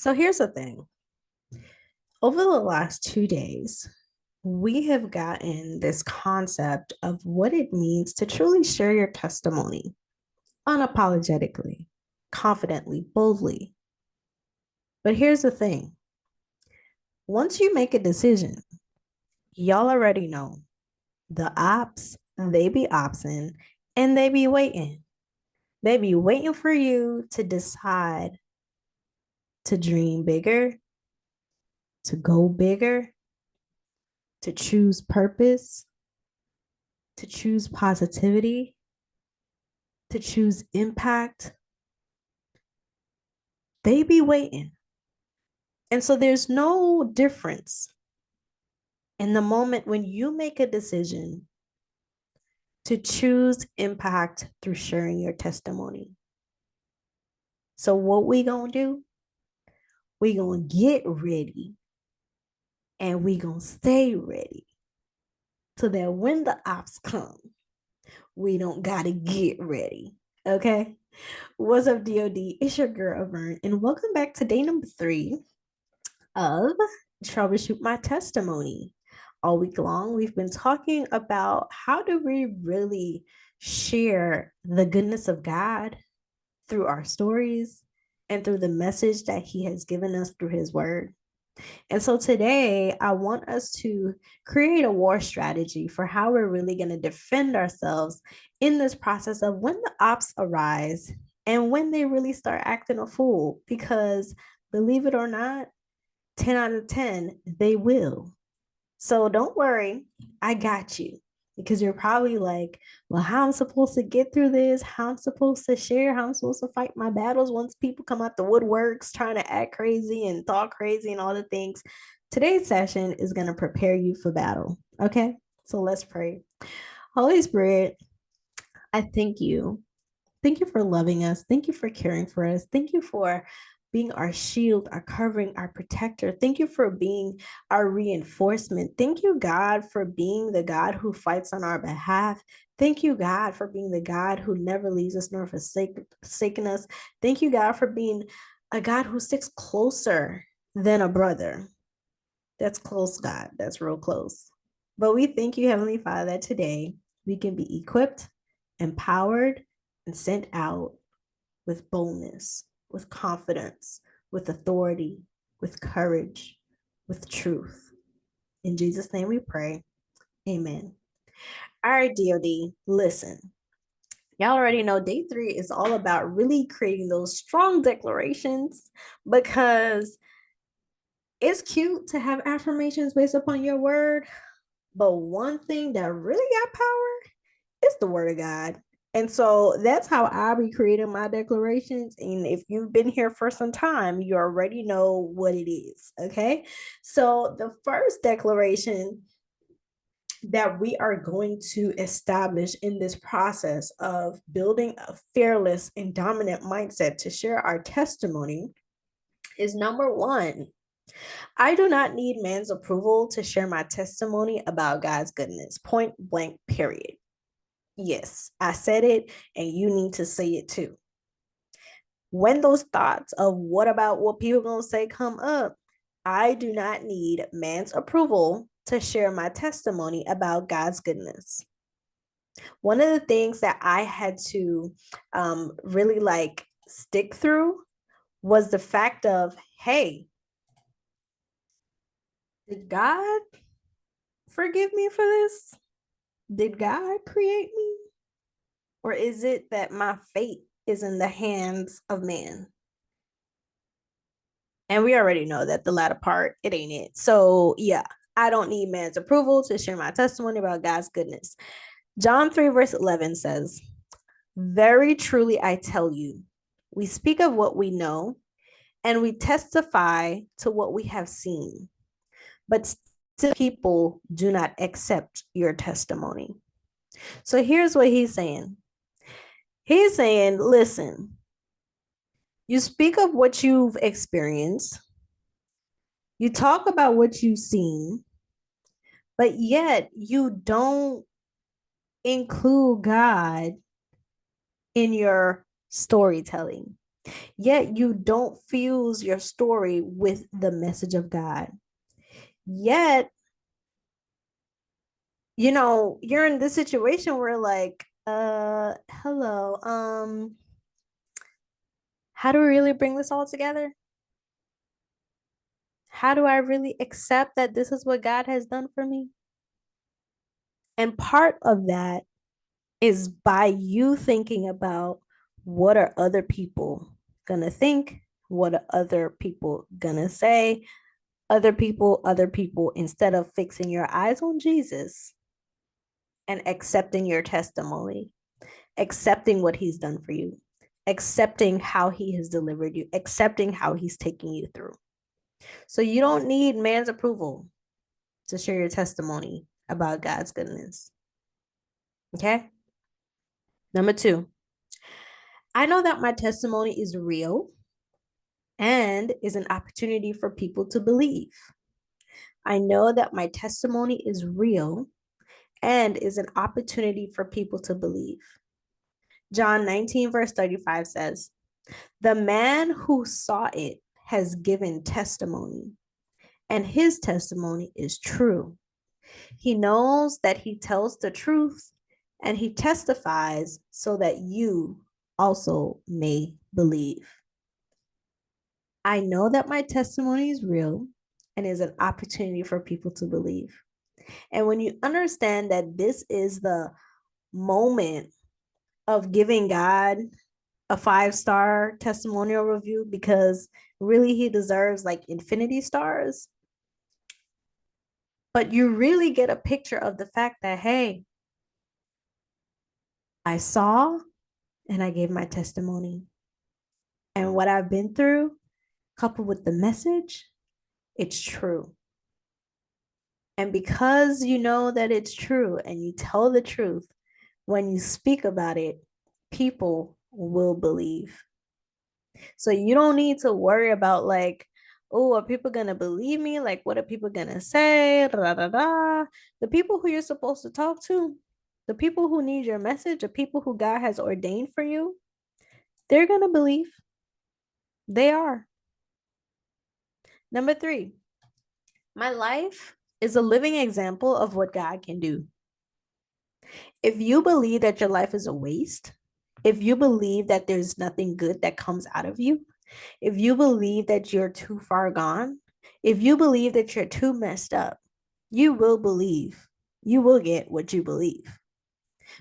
So here's the thing. Over the last 2 days, we have gotten this concept of what it means to truly share your testimony unapologetically, confidently, boldly. But here's the thing. Once you make a decision, y'all already know the ops, they be opsing and they be waiting. They be waiting for you to decide to dream bigger, to go bigger, to choose purpose, to choose positivity, to choose impact. They be waiting. And so there's no difference in the moment when you make a decision to choose impact through sharing your testimony. So what we gonna do? We gonna get ready and we gonna stay ready so that when the ops come, we don't gotta get ready. Okay. What's up, DOD? It's your girl, Avern, and welcome back to day number 3 of Troubleshoot My Testimony. All week long, we've been talking about how do we really share the goodness of God through our stories and through the message that He has given us through His Word. And so today, I want us to create a war strategy for how we're really going to defend ourselves in this process of when the ops arise and when they really start acting a fool. Because believe it or not, 10 out of 10, they will. So don't worry, I got you. Because you're probably like, well, how I'm supposed to get through this, how I'm supposed to share, how I'm supposed to fight my battles once people come out the woodworks trying to act crazy and talk crazy and all the things. Today's session is going to prepare you for battle. Okay, so let's pray. Holy Spirit, I thank you. Thank you for loving us. Thank you for caring for us. Thank you for being our shield, our covering, our protector. Thank you for being our reinforcement. Thank you, God, for being the God who fights on our behalf. Thank you, God, for being the God who never leaves us nor forsaken us. Thank you, God, for being a God who sticks closer than a brother. That's close, God. That's real close. But we thank you, Heavenly Father, that today we can be equipped, empowered, and sent out with boldness, with confidence, with authority, with courage, with truth. In Jesus' name we pray. Amen. All right, DOD, listen. Y'all already know day 3 is all about really creating those strong declarations because it's cute to have affirmations based upon your word. But one thing that really got power is the word of God. And so that's how I'll be creating my declarations. And if you've been here for some time, you already know what it is. Okay. So the first declaration that we are going to establish in this process of building a fearless and dominant mindset to share our testimony is number 1. I do not need man's approval to share my testimony about God's goodness. Point blank, period. Yes, I said it, and you need to say it too. When those thoughts of what about what people gonna say come up, I do not need man's approval to share my testimony about God's goodness. One of the things that I had to really stick through was the fact of, hey, did God forgive me for this? Did God create me? Or is it that my fate is in the hands of man? And we already know that the latter part, it ain't it. So yeah, I don't need man's approval to share my testimony about God's goodness. John 3 verse 11 says, very truly I tell you, we speak of what we know and we testify to what we have seen, but still people do not accept your testimony. So here's what he's saying. He's saying, listen, you speak of what you've experienced, you talk about what you've seen, but yet you don't include God in your storytelling. Yet you don't fuse your story with the message of God. Yet, you're in this situation where like, hello, how do we really bring this all together? How do I really accept that this is what God has done for me? And part of that is by you thinking about what are other people gonna think, what are other people gonna say, other people, instead of fixing your eyes on Jesus and accepting your testimony, accepting what he's done for you, accepting how he has delivered you, accepting how he's taking you through. So you don't need man's approval to share your testimony about God's goodness. Okay? Number 2, I know that my testimony is real and is an opportunity for people to believe. I know that my testimony is real and is an opportunity for people to believe. John 19, verse 35 says, "The man who saw it has given testimony, and his testimony is true. He knows that he tells the truth, and he testifies so that you also may believe." I know that my testimony is real and is an opportunity for people to believe. And when you understand that this is the moment of giving God a 5-star testimonial review, because really he deserves like infinity stars, but you really get a picture of the fact that, hey, I saw and I gave my testimony. And what I've been through, coupled with the message, it's true. And because you know that it's true and you tell the truth, when you speak about it, people will believe. So you don't need to worry about like, oh, are people gonna believe me? Like, what are people gonna say? Da, da, da. The people who you're supposed to talk to, the people who need your message, the people who God has ordained for you, they're gonna believe. They are. Number 3, my life is a living example of what God can do. If you believe that your life is a waste, if you believe that there's nothing good that comes out of you, if you believe that you're too far gone, if you believe that you're too messed up, you will believe. You will get what you believe.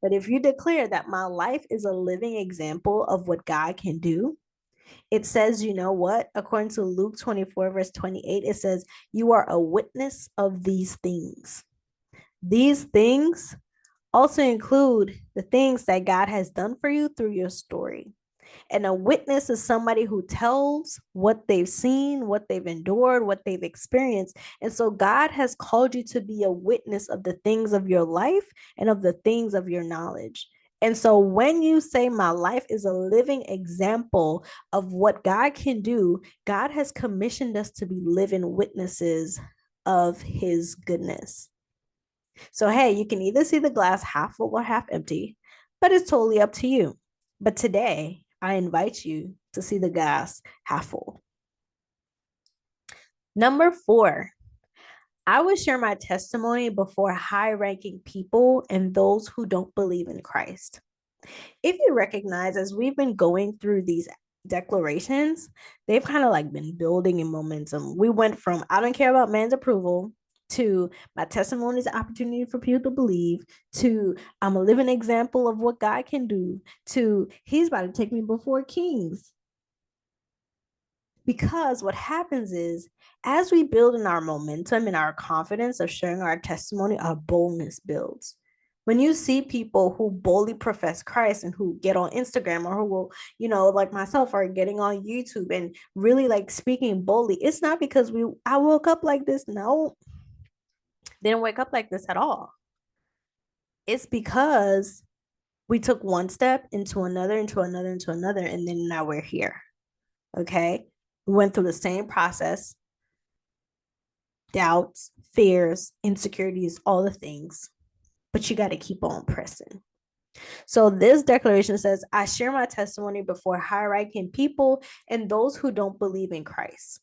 But if you declare that my life is a living example of what God can do, it says, you know what? According to Luke 24, verse 28, it says, you are a witness of these things. These things also include the things that God has done for you through your story. And a witness is somebody who tells what they've seen, what they've endured, what they've experienced. And so God has called you to be a witness of the things of your life and of the things of your knowledge. And so when you say my life is a living example of what God can do, God has commissioned us to be living witnesses of his goodness. So, hey, you can either see the glass half full or half empty, but it's totally up to you. But today, I invite you to see the glass half full. Number 4, I would share my testimony before high-ranking people and those who don't believe in Christ. If you recognize, as we've been going through these declarations, they've kind of like been building in momentum. We went from I don't care about man's approval to my testimony is an opportunity for people to believe, to I'm a living example of what God can do, to he's about to take me before kings. Because what happens is, as we build in our momentum and our confidence of sharing our testimony, our boldness builds. When you see people who boldly profess Christ and who get on Instagram, or who will, like myself, are getting on YouTube and really like speaking boldly, it's not because I woke up like this. No, didn't wake up like this at all. It's because we took one step into another, into another, into another, and then now we're here. Okay. We went through the same process, doubts, fears, insecurities, all the things, but you got to keep on pressing. So this declaration says, I share my testimony before high-ranking people and those who don't believe in Christ.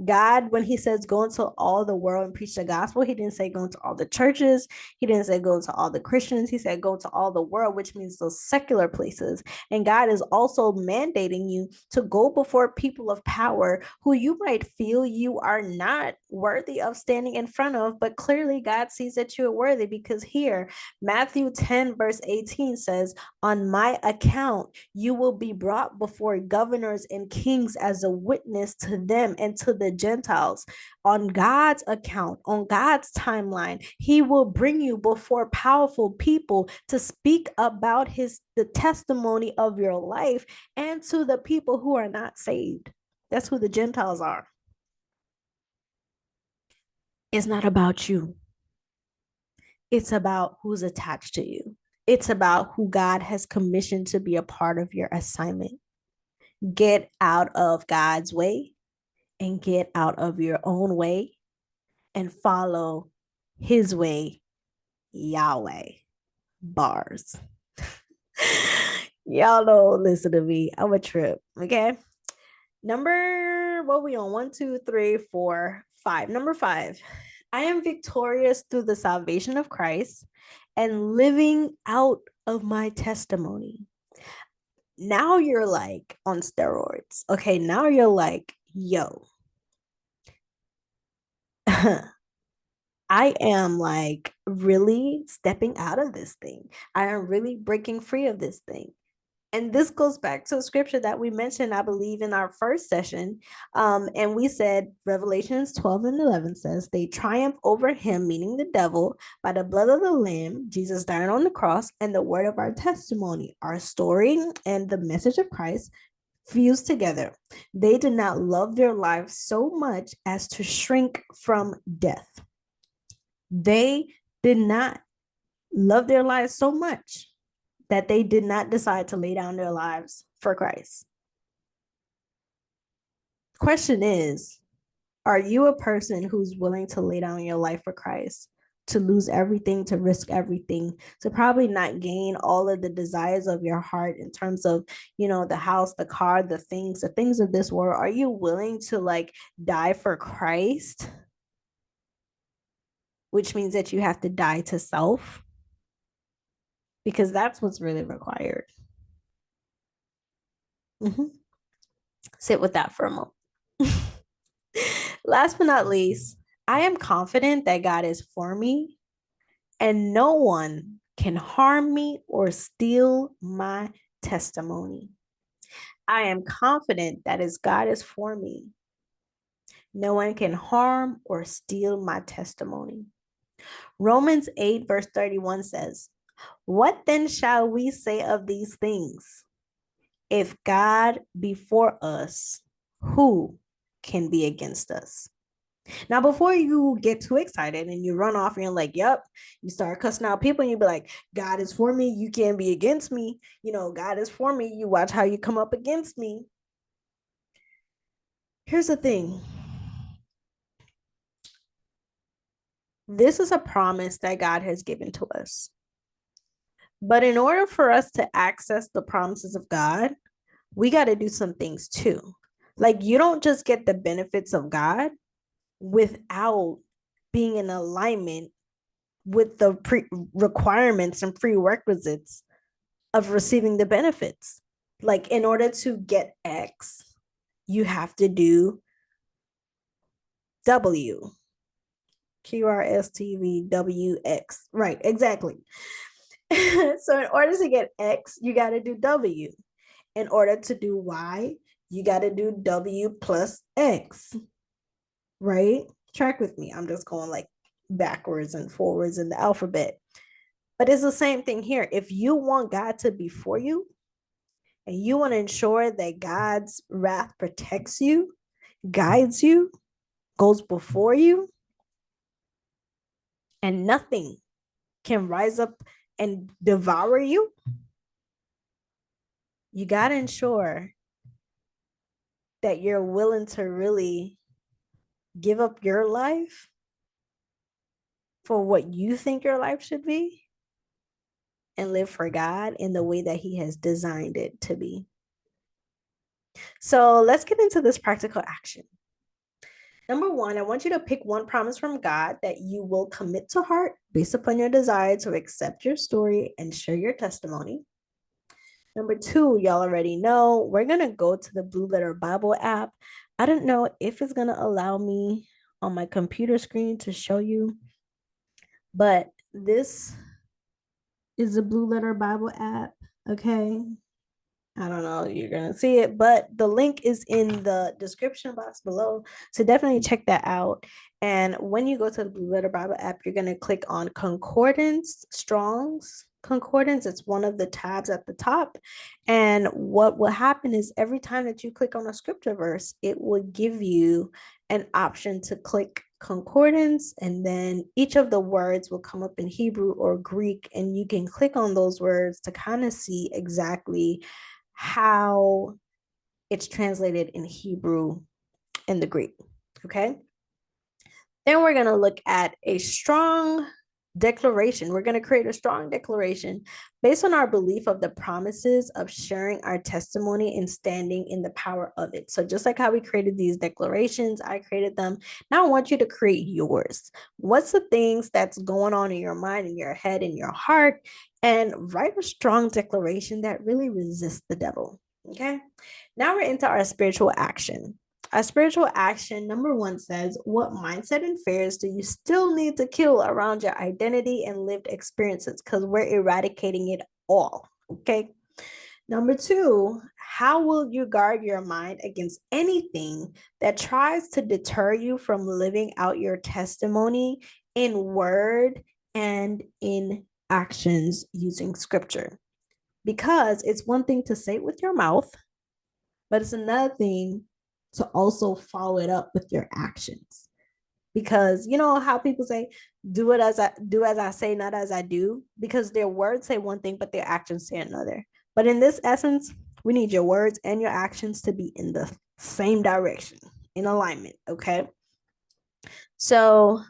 God, when he says go into all the world and preach the gospel, he didn't say go into all the churches. He didn't say go into all the Christians. He said go to all the world, which means those secular places. And God is also mandating you to go before people of power who you might feel you are not worthy of standing in front of, but clearly God sees that you are worthy, because here, Matthew 10, verse 18 says, on my account, you will be brought before governors and kings as a witness to them and to the Gentiles. On God's account, on God's timeline, he will bring you before powerful people to speak about the testimony of your life and to the people who are not saved. That's who the Gentiles are. It's not about you. It's about who's attached to you. It's about who God has commissioned to be a part of your assignment. Get out of God's way and get out of your own way and follow his way, Yahweh. Bars. Y'all don't listen to me. I'm a trip. Okay. Number, what we on? 1, 2, 3, 4, 5. Number 5. I am victorious through the salvation of Christ and living out of my testimony. Now you're like on steroids. Okay. Now you're like, yo, I am like really stepping out of this thing. I am really breaking free of this thing. And this goes back to a scripture that we mentioned, I believe, in our first session. And we said Revelations 12 and 11 says, they triumph over him, meaning the devil, by the blood of the Lamb, Jesus dying on the cross, and the word of our testimony, our story and the message of Christ fused together. They did not love their lives so much as to shrink from death. They did not love their lives so much that they did not decide to lay down their lives for Christ. Question is, are you a person who's willing to lay down your life for Christ, to lose everything, to risk everything, to probably not gain all of the desires of your heart in terms of, the house, the car, the things of this world? Are you willing to like die for Christ? Which means that you have to die to self, because that's what's really required. Mm-hmm. Sit with that for a moment. Last but not least, I am confident that God is for me and no one can harm me or steal my testimony. I am confident that as God is for me, no one can harm or steal my testimony. Romans 8, verse 31 says, what then shall we say of these things? If God be for us, who can be against us? Now, before you get too excited and you run off and you're like, yep, you start cussing out people and you be like, God is for me, you can't be against me. God is for me, you watch how you come up against me. Here's the thing. This is a promise that God has given to us. But in order for us to access the promises of God, we got to do some things too. Like, you don't just get the benefits of God without being in alignment with the requirements and prerequisites of receiving the benefits. Like, in order to get X, you have to do W. QRSTVWX. Right, exactly. So in order to get X, you got to do W. In order to do Y, you got to do W plus X. Right? Track with me. I'm just going like backwards and forwards in the alphabet. But it's the same thing here. If you want God to be for you and you want to ensure that God's wrath protects you, guides you, goes before you, and nothing can rise up and devour you, you got to ensure that you're willing to really give up your life for what you think your life should be and live for God in the way that He has designed it to be. So let's get into this practical action. Number one, I want you to pick one promise from God that you will commit to heart based upon your desire to accept your story and share your testimony. Number two, y'all already know, we're going to go to the Blue Letter Bible app. I don't know if it's going to allow me on my computer screen to show you, but this is the Blue Letter Bible app. Okay. I don't know, you're going to see it, but the link is in the description box below. So definitely check that out. And when you go to the Blue Letter Bible app, you're going to click on Concordance, Strong's Concordance. It's one of the tabs at the top. And what will happen is every time that you click on a scripture verse, it will give you an option to click concordance, and then each of the words will come up in Hebrew or Greek, and you can click on those words to kind of see exactly how it's translated in Hebrew and the Greek. Okay. Then we're going to look at a strong declaration. We're going to create a strong declaration based on our belief of the promises of sharing our testimony and standing in the power of it. So just like how we created these declarations, I created them. Now I want you to create yours. What's the things that's going on in your mind, in your head, in your heart, and write a strong declaration that really resists the devil. Okay. Now we're into our spiritual action. Our spiritual action, number one, says, what mindset and fears do you still need to kill around your identity and lived experiences? Because we're eradicating it all. Okay. Number two, how will you guard your mind against anything that tries to deter you from living out your testimony in word and in actions using scripture? Because it's one thing to say it with your mouth, but it's another thing to also follow it up with your actions. Because you know how people say, do as I say, not as I do, because their words say one thing, but their actions say another. But in this essence, we need your words and your actions to be in the same direction, in alignment. Okay. So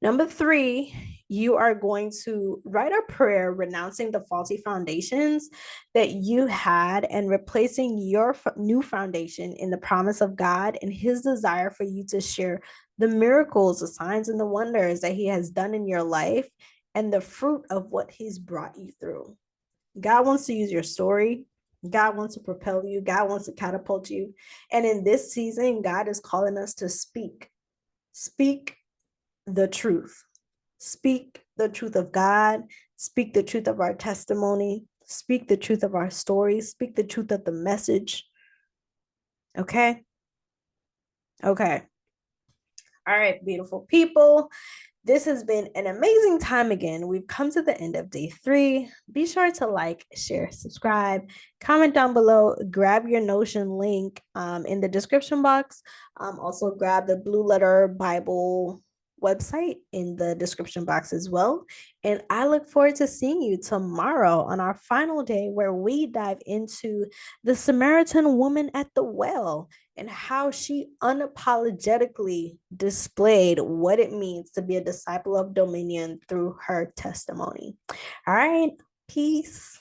number three, you are going to write a prayer renouncing the faulty foundations that you had and replacing your new foundation in the promise of God and His desire for you to share the miracles, the signs, and the wonders that He has done in your life and the fruit of what He's brought you through. God wants to use your story. God wants to propel you. God wants to catapult you. And in this season, God is calling us to speak the truth. Speak the truth of God. Speak the truth of our testimony. Speak the truth of our story. Speak the truth of the message. Okay? Okay. All right, beautiful people. This has been an amazing time again. We've come to the end of day 3. Be sure to like, share, subscribe, comment down below, grab your Notion link in the description box. Also grab the Blue Letter Bible website in the description box as well. And I look forward to seeing you tomorrow on our final day, where we dive into the Samaritan woman at the well and how she unapologetically displayed what it means to be a disciple of dominion through her testimony. All right, peace.